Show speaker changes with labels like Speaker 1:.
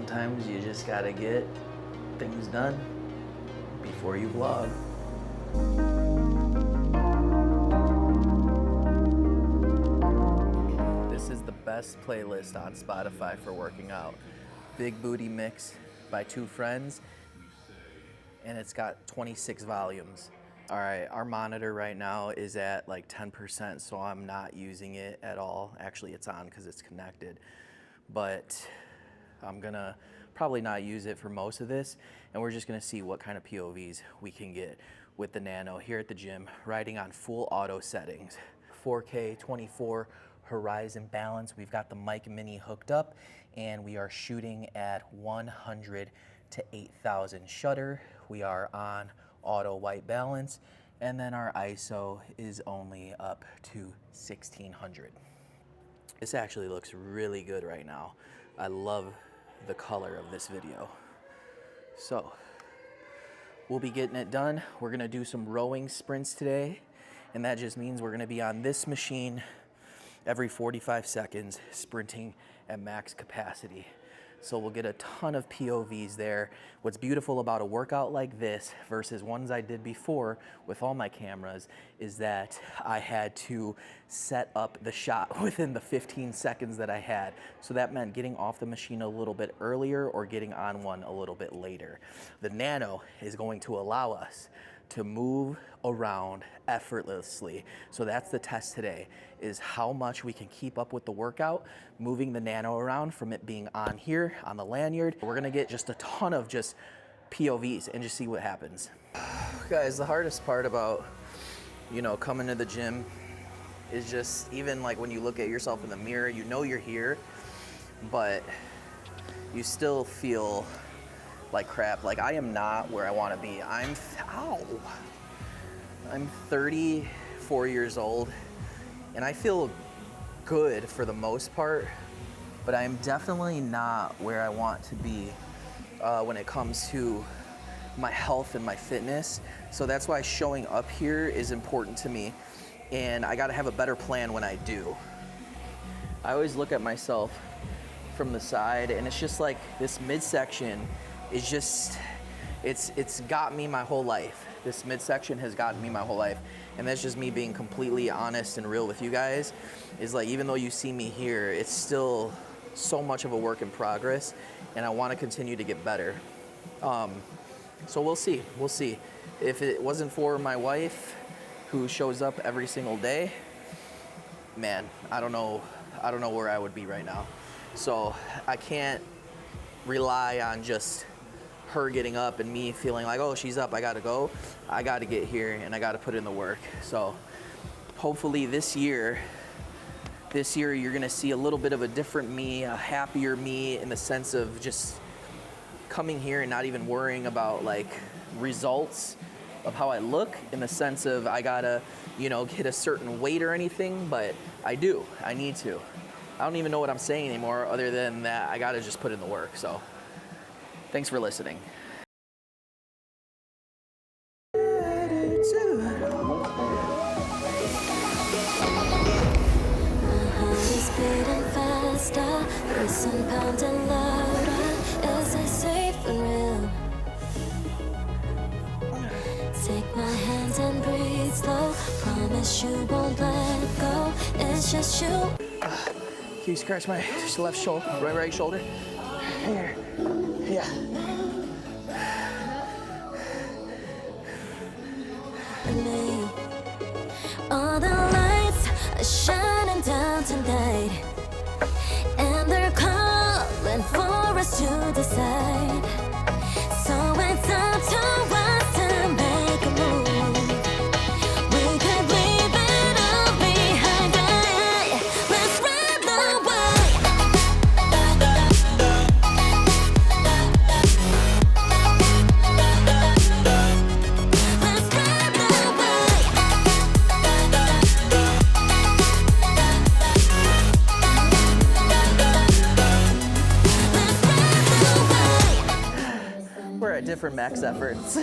Speaker 1: Sometimes you just gotta get things done before you vlog. This is the best playlist on Spotify for working out. Big Booty Mix by two friends, and it's got 26 volumes. All right, our monitor right now is at like 10%, so I'm not using it at all. Actually, it's on because it's connected, but I'm gonna probably not use it for most of this, and we're just gonna see what kind of POVs we can get with the Nano here at the gym, riding on full auto settings. 4K 24 horizon balance. We've got the Mic Mini hooked up, and we are shooting at 100 to 8,000 shutter. We are on auto white balance, and then our ISO is only up to 1600. This actually looks really good right now. I love the color of this video. So we'll be getting it done. We're gonna do some rowing sprints today, and that just means we're gonna be on this machine every 45 seconds, sprinting at max capacity. So we'll get a ton of POVs there. What's beautiful about a workout like this versus ones I did before with all my cameras is that I had to set up the shot within the 15 seconds that I had. So that meant getting off the machine a little bit earlier or getting on one a little bit later. The Nano is going to allow us to move around effortlessly. So that's the test today, is how much we can keep up with the workout, moving the Nano around from it being on here on the lanyard. We're gonna get just a ton of just POVs and just see what happens. Guys, the hardest part about, coming to the gym is just, even like when you look at yourself in the mirror, you know you're here, but you still feel like crap. Like, I am not where I want to be. I'm 34 years old, and I feel good for the most part, but I'm definitely not where I want to be when it comes to my health and my fitness. So that's why showing up here is important to me, and I got to have a better plan when I do. I always look at myself from the side, and it's just like this midsection is just, it's got me my whole life. This midsection has gotten me my whole life. And that's just me being completely honest and real with you guys, is like, even though you see me here, it's still so much of a work in progress, and I want to continue to get better. So we'll see. If it wasn't for my wife, who shows up every single day, man, I don't know where I would be right now. So I can't rely on just her getting up and me feeling like, oh, she's up, I gotta go. I gotta get here and I gotta put in the work. So hopefully this year you're gonna see a little bit of a different me, a happier me, in the sense of just coming here and not even worrying about like results of how I look, in the sense of I gotta, hit a certain weight or anything, but I need to. I don't even know what I'm saying anymore, other than that I gotta just put in the work. So thanks for listening.
Speaker 2: Listen, pounding louder. Is it safe and real? Take my hand and breathe slow. Promise you won't let go. It's just you.
Speaker 1: Can you scratch my left shoulder, right shoulder? Here. Yeah.
Speaker 2: Me. All the lights are shining down tonight, and they're calling for us to decide. So it's up to us to make a move. We could leave it all behind. Let's ride the wave. Let's ride the wave.
Speaker 1: We're at different max efforts.